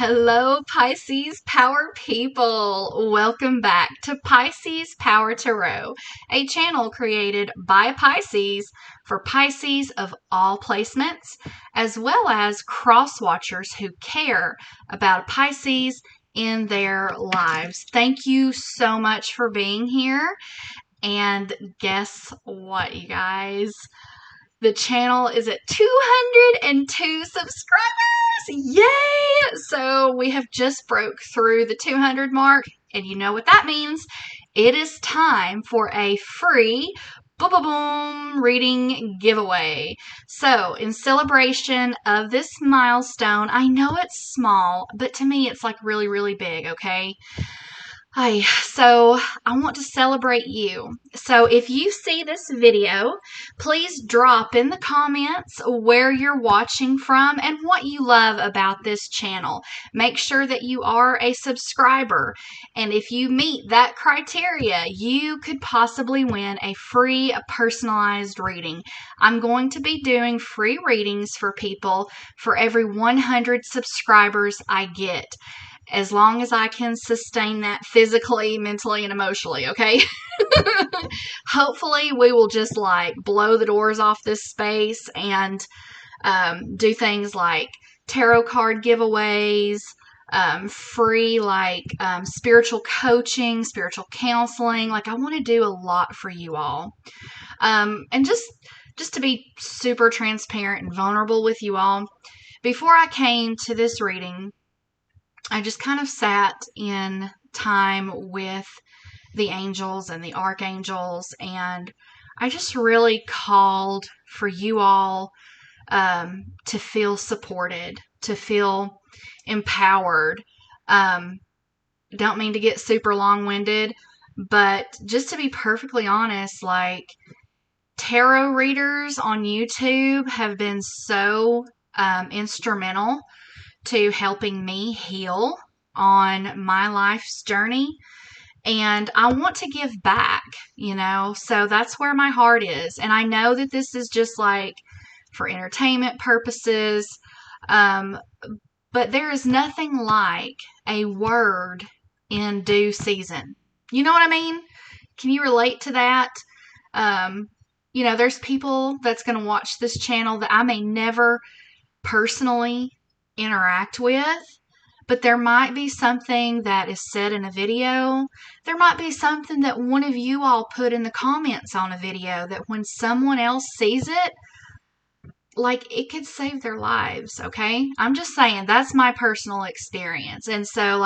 Hello, Pisces Power people. Welcome back to Pisces Power Tarot, a channel created by Pisces for Pisces of all placements, as well as cross-watchers who care about Pisces in their lives. Thank you so much for being here. And guess what, you guys? The channel is at 202 subscribers. Yay! So we have just broke through the 200 mark, and you know what that means. It is time for a free boom reading giveaway. So in celebration of this milestone, I know it's small, but to me it's like really, really big, okay? So I want to celebrate you. So if you see this video, please drop in the comments where you're watching from and what you love about this channel. Make sure that you are a subscriber. And if you meet that criteria, you could possibly win a free personalized reading. I'm going to be doing free readings for people for every 100 subscribers I get, as long as I can sustain that physically, mentally, and emotionally, okay? Hopefully, we will just like blow the doors off this space and do things like tarot card giveaways, free spiritual coaching, spiritual counseling. Like, I want to do a lot for you all. And just to be super transparent and vulnerable with you all, before I came to this reading, I just kind of sat in time with the angels and the archangels, and I just really called for you all to feel supported, to feel empowered. Don't mean to get super long-winded, but just to be perfectly honest, like, tarot readers on YouTube have been so instrumental to helping me heal on my life's journey. And I want to give back, so that's where my heart is. And I know that this is just like for entertainment purposes, but there is nothing like a word in due season. You know what I mean? Can you relate to that? There's people that's going to watch this channel that I may never personally interact with, but there might be something that is said in a video. There might be something that one of you all put in the comments on a video that when someone else sees it, like, it could save their lives, okay? I'm just saying, that's my personal experience. And so,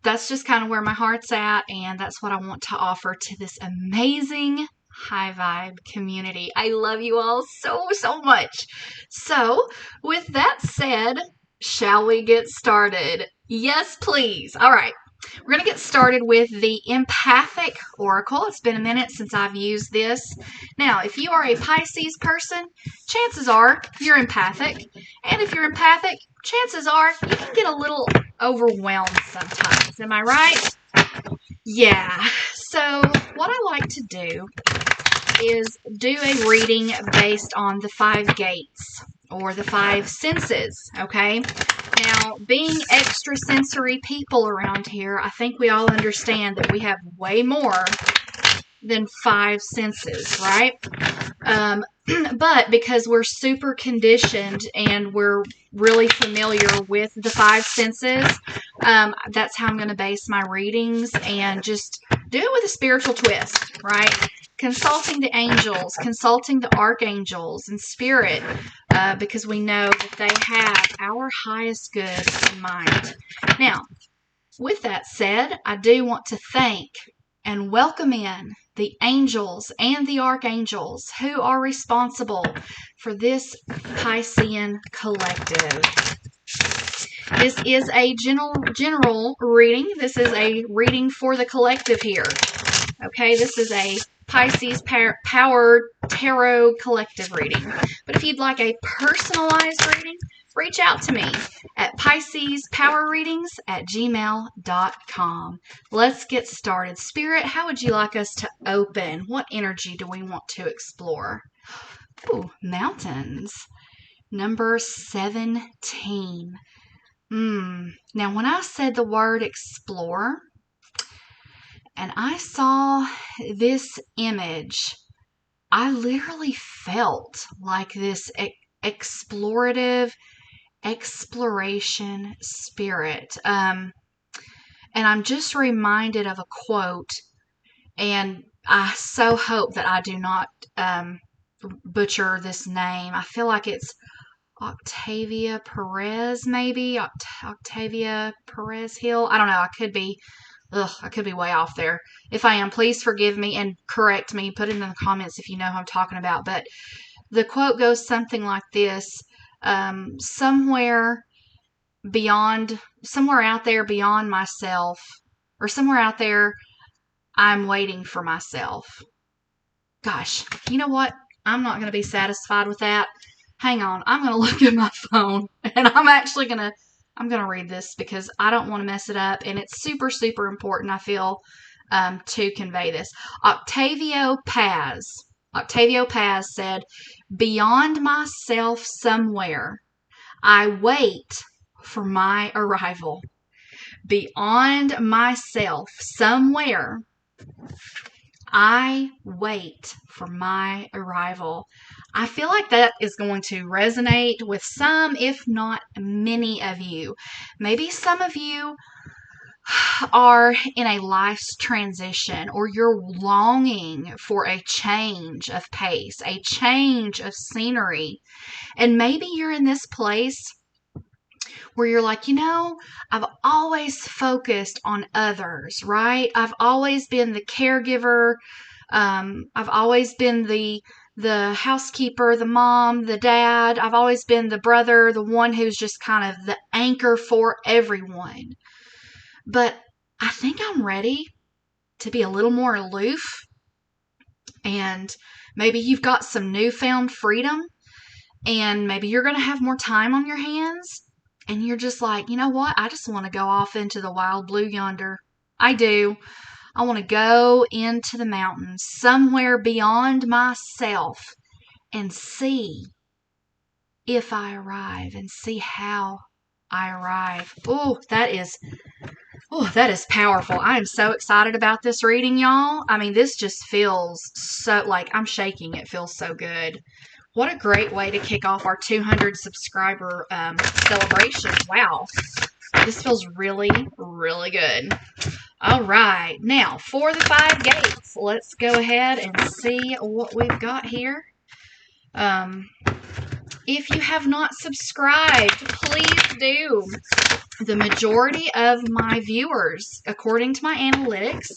that's just kind of where my heart's at, and that's what I want to offer to this amazing high vibe community. I love you all so much. So with that said, shall we get started? Yes, please. All right. We're going to get started with the Empathic Oracle. It's been a minute since I've used this. Now, if you are a Pisces person, chances are you're empathic. And if you're empathic, chances are you can get a little overwhelmed sometimes. Am I right? Yeah. So what I like to do is do a reading based on the 5 gates or the 5 senses, okay? Now, being extrasensory people around here, I think we all understand that we have way more than 5 senses, right? But because we're super conditioned and we're really familiar with the 5 senses, that's how I'm going to base my readings and just do it with a spiritual twist, right? Consulting the angels, consulting the archangels and spirit, because we know that they have our highest good in mind. Now, with that said, I do want to thank and welcome in the angels and the archangels who are responsible for this Piscean collective. This is a general reading. This is a reading for the collective here. Okay, this is a Pisces Power Tarot collective reading. But if you'd like a personalized reading, reach out to me at piscespowerreadings@gmail.com. Let's get started. Spirit, how would you like us to open? What energy do we want to explore? Ooh, mountains. Number 17. Now, when I said the word explore and I saw this image, I literally felt like this explorative exploration spirit. And I'm just reminded of a quote, and I so hope that I do not butcher this name. I feel like it's Octavia Perez, maybe Octavia Perez Hill. I don't know. I could be way off there. If I am, please forgive me and correct me. Put it in the comments if you know who I'm talking about. But the quote goes something like this: somewhere out there beyond myself, or somewhere out there, I'm waiting for myself. Gosh, you know what? I'm not going to be satisfied with that. Hang on, I'm going to look at my phone, and I'm going to read this because I don't want to mess it up, and it's super, super important, I feel, to convey this. Octavio Paz said, "Beyond myself somewhere, I wait for my arrival." Beyond myself somewhere, I wait for my arrival. I feel like that is going to resonate with some, if not many of you. Maybe some of you are in a life's transition, or you're longing for a change of pace, a change of scenery. And maybe you're in this place where you're like, I've always focused on others, right? I've always been the caregiver. I've always been the housekeeper, the mom, the dad. I've always been the brother, the one who's just kind of the anchor for everyone. But I think I'm ready to be a little more aloof. And maybe you've got some newfound freedom, and maybe you're going to have more time on your hands. And you're just like, you know what? I just want to go off into the wild blue yonder. I do. I want to go into the mountains, somewhere beyond myself, and see if I arrive, and see how I arrive. That is powerful. I am so excited about this reading, y'all. I mean, this just feels so, like, I'm shaking. It feels so good. What a great way to kick off our 200 subscriber celebration. Wow. This feels really, really good. All right. Now, for the 5 gates, let's go ahead and see what we've got here. If you have not subscribed, please do. The majority of my viewers, according to my analytics,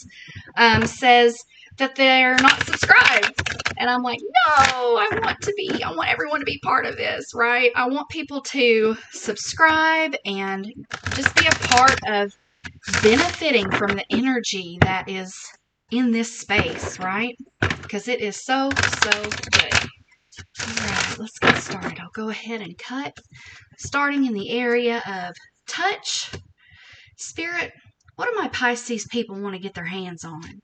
says that they're not subscribed. And I'm like, no, I want everyone to be part of this, right? I want people to subscribe and just be a part of benefiting from the energy that is in this space, right? Because it is so, so good. All right, let's get started. I'll go ahead and cut, starting in the area of touch. Spirit, what do my Pisces people want to get their hands on?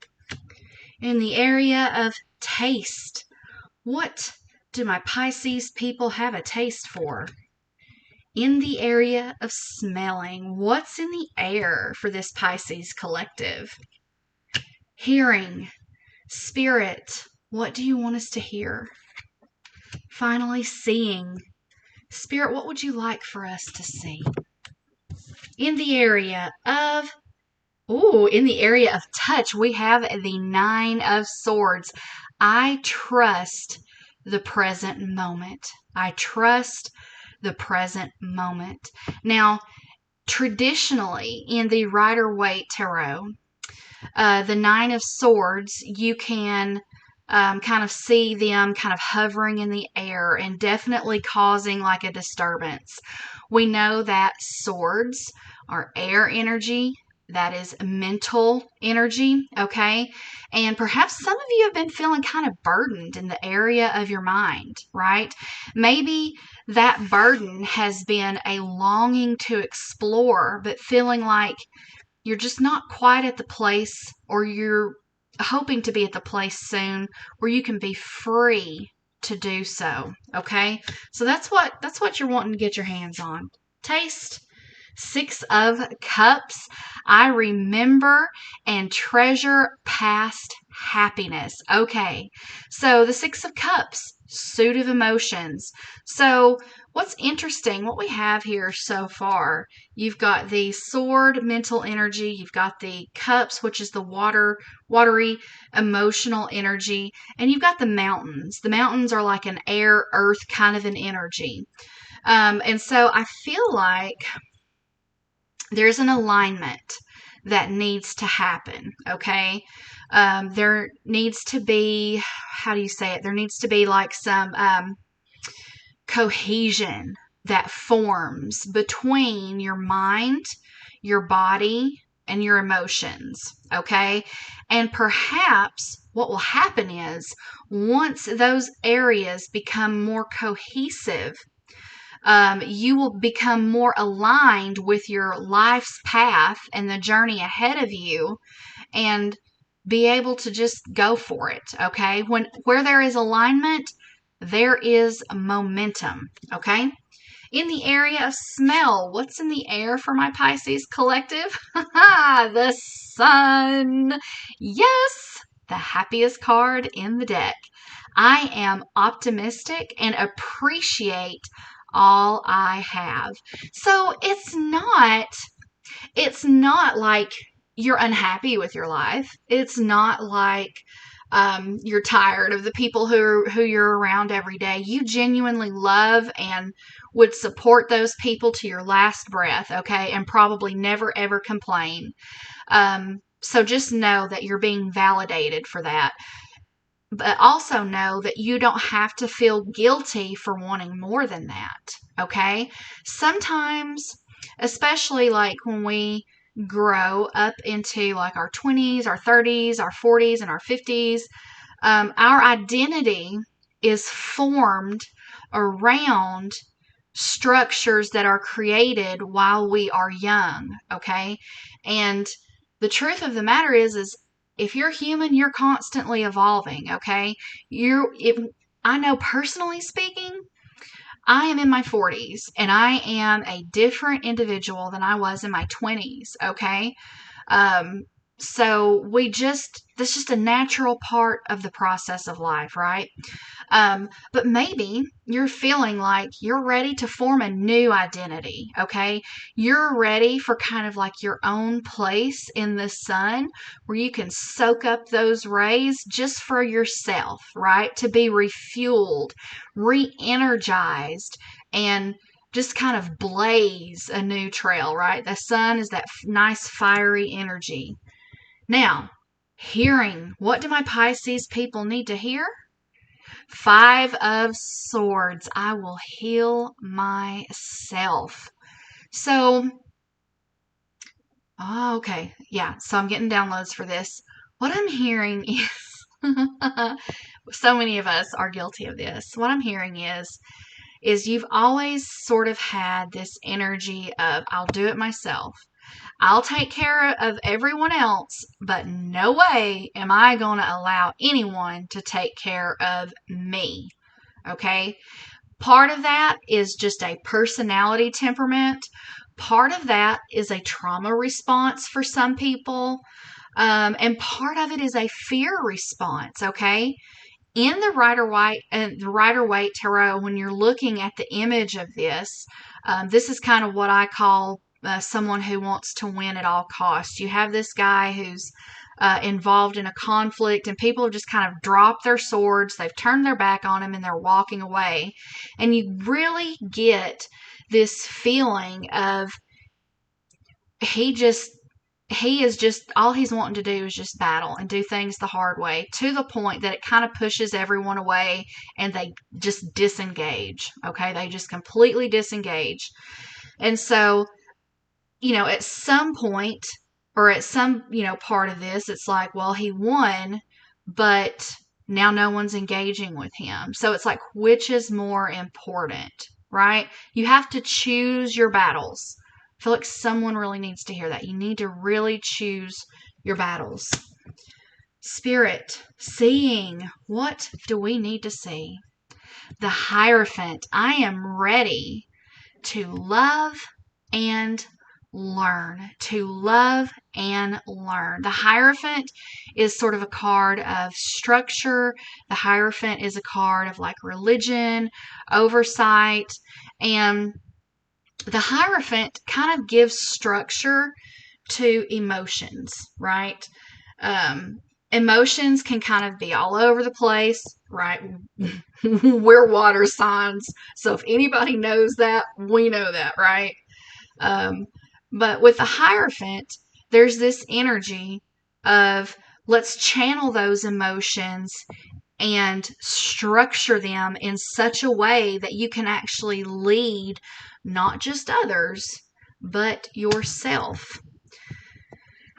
In the area of taste, what do my Pisces people have a taste for? In the area of smelling, what's in the air for this Pisces collective? Hearing, Spirit, what do you want us to hear? Finally, seeing, Spirit, what would you like for us to see? In the area of touch, we have the 9 of Swords. I trust the present moment. I trust the present moment. Now, traditionally, in the Rider-Waite Tarot, the 9 of Swords, you can kind of see them kind of hovering in the air and definitely causing like a disturbance. We know that swords are air energy. That is mental energy, okay? And perhaps some of you have been feeling kind of burdened in the area of your mind, right? Maybe that burden has been a longing to explore, but feeling like you're just not quite at the place, or you're hoping to be at the place soon where you can be free to do so, okay? So that's what you're wanting to get your hands on. Taste, Six of Cups. I remember and treasure past happiness. Okay, so the Six of Cups, suit of emotions. So what's interesting, what we have here so far, you've got the sword, mental energy, you've got the cups, which is the watery emotional energy, and you've got the mountains. The mountains are like an air, earth kind of an energy. And so I feel like there's an alignment that needs to happen, okay? There needs to be, how do you say it? There needs to be like some cohesion that forms between your mind, your body, and your emotions, okay? And perhaps what will happen is once those areas become more cohesive, you will become more aligned with your life's path and the journey ahead of you and be able to just go for it, okay? Where there is alignment, there is momentum, okay? In the area of smell, what's in the air for my Pisces collective? The sun. Yes, the happiest card in the deck. I am optimistic and appreciate all I have. So it's not like you're unhappy with your life. It's not like you're tired of the people who you're around every day. You genuinely love and would support those people to your last breath, okay? And probably never ever complain. So just know that you're being validated for that. But also know that you don't have to feel guilty for wanting more than that, okay? Sometimes, especially like when we grow up into like our 20s, our 30s, our 40s, and our 50s, our identity is formed around structures that are created while we are young, okay? And the truth of the matter is if you're human, you're constantly evolving, okay? I know personally speaking, I am in my 40s and I am a different individual than I was in my 20s, okay? So that's just a natural part of the process of life, right? But maybe you're feeling like you're ready to form a new identity, okay? You're ready for kind of like your own place in the sun where you can soak up those rays just for yourself, right? To be refueled, re-energized, and just kind of blaze a new trail, right? The sun is that nice fiery energy. Now, hearing, what do my Pisces people need to hear? Five of Swords. I will heal myself. So, okay. Yeah. So I'm getting downloads for this. What I'm hearing is, so many of us are guilty of this. What I'm hearing is you've always sort of had this energy of, I'll do it myself. I'll take care of everyone else, but no way am I going to allow anyone to take care of me. Okay? Part of that is just a personality temperament. Part of that is a trauma response for some people. And part of it is a fear response. Okay? In the Rider-Waite Tarot, when you're looking at the image of this, this is kind of what I call someone who wants to win at all costs. You have this guy who's involved in a conflict, and people have just kind of dropped their swords, they've turned their back on him, and they're walking away. And you really get this feeling of he is just, all he's wanting to do is just battle and do things the hard way, to the point that it kind of pushes everyone away and they just disengage. Okay. They just completely disengage. And so, at some point or at some, part of this, it's like, well, he won, but now no one's engaging with him. So it's like, which is more important, right? You have to choose your battles. I feel like someone really needs to hear that. You need to really choose your battles. Spirit, seeing. What do we need to see? The Hierophant. I am ready to love and learn, to love and learn. The Hierophant is sort of a card of structure. The Hierophant is a card of like religion, oversight, and the Hierophant kind of gives structure to emotions, right? Emotions can kind of be all over the place, right? We're water signs. So if anybody knows that, we know that, right? Um, but with the Hierophant, there's this energy of let's channel those emotions and structure them in such a way that you can actually lead not just others, but yourself.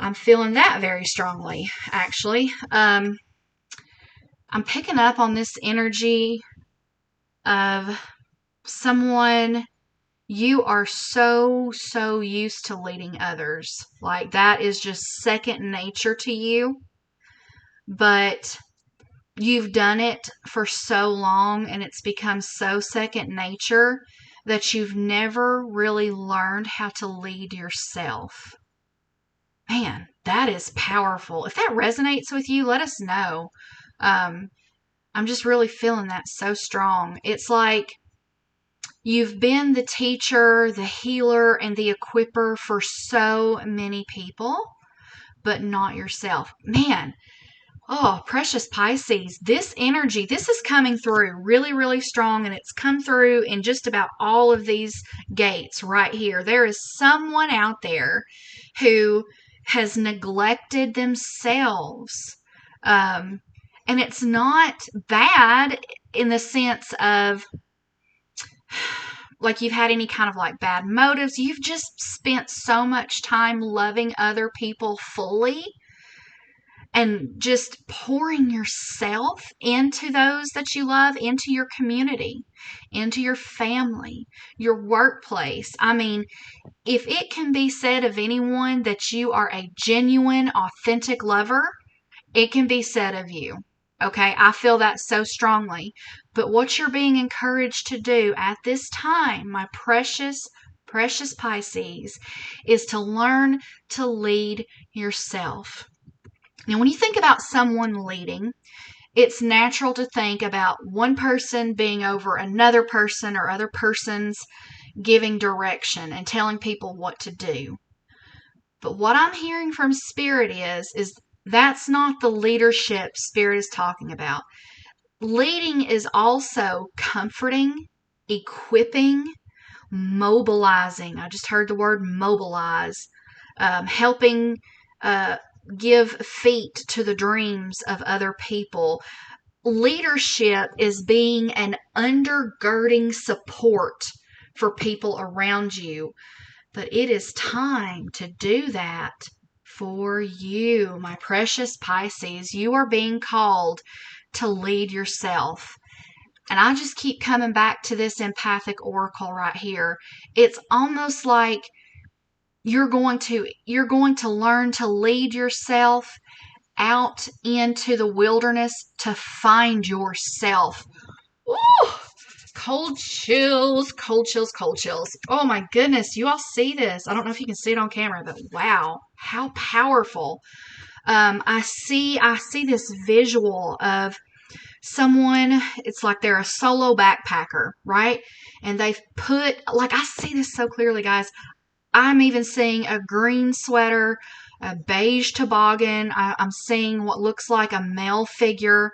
I'm feeling that very strongly, actually. I'm picking up on this energy of someone you are so used to leading others. Like that is just second nature to you. But you've done it for so long and it's become so second nature that you've never really learned how to lead yourself. Man, that is powerful. If that resonates with you, let us know. I'm just really feeling that so strong. It's like you've been the teacher, the healer, and the equipper for so many people, but not yourself. Man, oh, precious Pisces, this energy, this is coming through really strong, and it's come through in just about all of these gates right here. There is someone out there who has neglected themselves. And it's not bad in the sense of like you've had any kind of like bad motives. You've just spent so much time loving other people fully and just pouring yourself into those that you love, into your community, into your family, your workplace. I mean, if it can be said of anyone that you are a genuine, authentic lover, it can be said of you. Okay, I feel that so strongly. But what you're being encouraged to do at this time, my precious Pisces, is to learn to lead yourself. Now, when you think about someone leading, it's natural to think about one person being over another person or other persons giving direction and telling people what to do. But what I'm hearing from Spirit is that's not the leadership Spirit is talking about. Leading is also comforting, equipping, mobilizing. I just heard the word mobilize. Helping give feet to the dreams of other people. Leadership is being an undergirding support for people around you. But it is time to do that for you, my precious Pisces. You are being called to lead yourself. And I just keep coming back to this empathic oracle right here. It's almost like you're going to learn to lead yourself out into the wilderness to find yourself. Ooh, cold chills. Oh my goodness, you all see this. I don't know if you can see it on camera, but wow, how powerful. I see this visual of someone, it's like they're a solo backpacker, right? And they've put, like, I see this so clearly, guys. I'm even seeing a green sweater, a beige toboggan. I'm seeing what looks like a male figure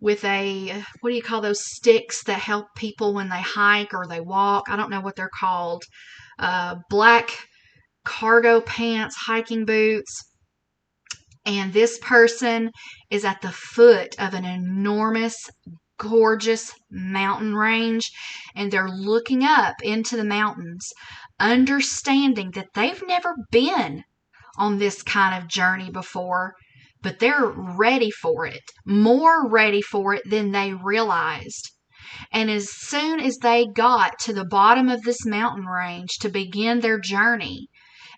with a, what do you call those sticks that help people when they hike or they walk? I don't know what they're called. Black cargo pants, hiking boots. And this person is at the foot of an enormous, gorgeous mountain range, and they're looking up into the mountains, understanding that they've never been on this kind of journey before, but they're ready for it, more ready for it than they realized. And as soon as they got to the bottom of this mountain range to begin their journey,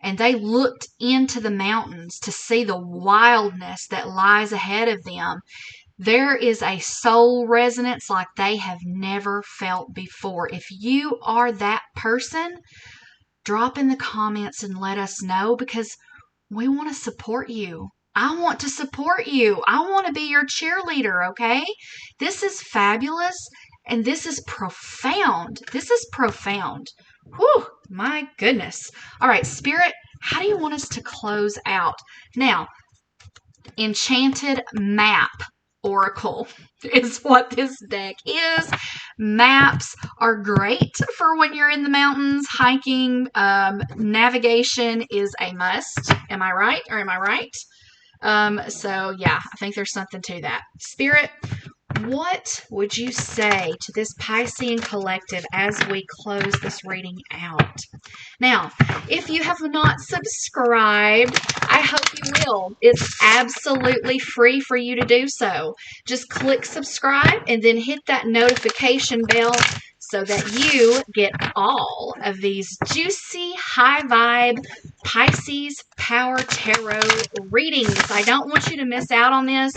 and they looked into the mountains to see the wildness that lies ahead of them, there is a soul resonance like they have never felt before. If you are that person, drop in the comments and let us know, because we want to support you. I want to support you. I want to be your cheerleader, okay? This is fabulous, and this is profound. This is profound. Whew, my goodness. All right, Spirit, how do you want us to close out? Now, Enchanted Map Oracle is what this deck is. Maps are great for when you're in the mountains, hiking. Navigation is a must. Am I right? Or am I right? So yeah, I think there's something to that. Spirit, what would you say to this Piscean collective as we close this reading out? Now, if you have not subscribed, I hope you will. It's absolutely free for you to do so. Just click subscribe and then hit that notification bell so that you get all of these juicy, high vibe Pisces Power Tarot readings. I don't want you to miss out on this.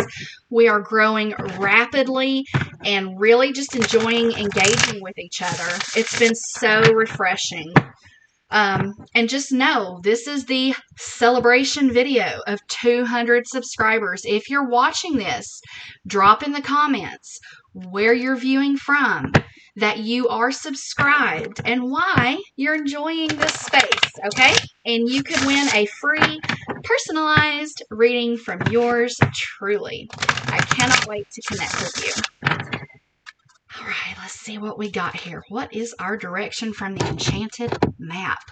We are growing rapidly and really just enjoying engaging with each other. It's been so refreshing. And just know, this is the celebration video of 200 subscribers. If you're watching this, drop in the comments where you're viewing from, that you are subscribed, and why you're enjoying this space, okay? And you could win a free, personalized reading from yours truly. I cannot wait to connect with you. All right, let's see what we got here. What is our direction from the Enchanted Map?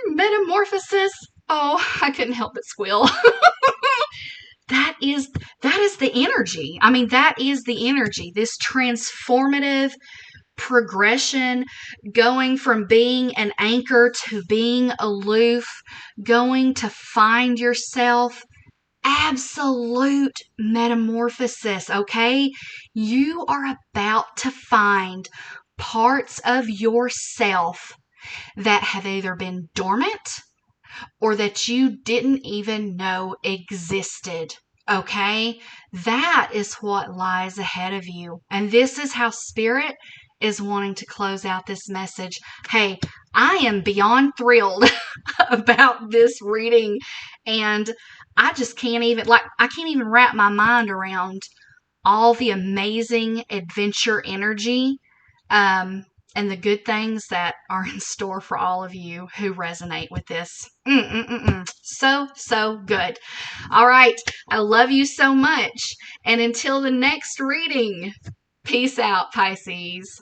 Metamorphosis. Oh, I couldn't help but squeal. That is the energy. I mean, that is the energy. This transformative progression, going from being an anchor to being aloof, going to find yourself. Absolute metamorphosis, okay? You are about to find parts of yourself that have either been dormant or that you didn't even know existed, okay? That is what lies ahead of you. And this is how Spirit is wanting to close out this message. Hey, I am beyond thrilled about this reading, and I just can't even, I can't even wrap my mind around all the amazing adventure energy and the good things that are in store for all of you who resonate with this. So good. All right. I love you so much. And until the next reading, peace out, Pisces.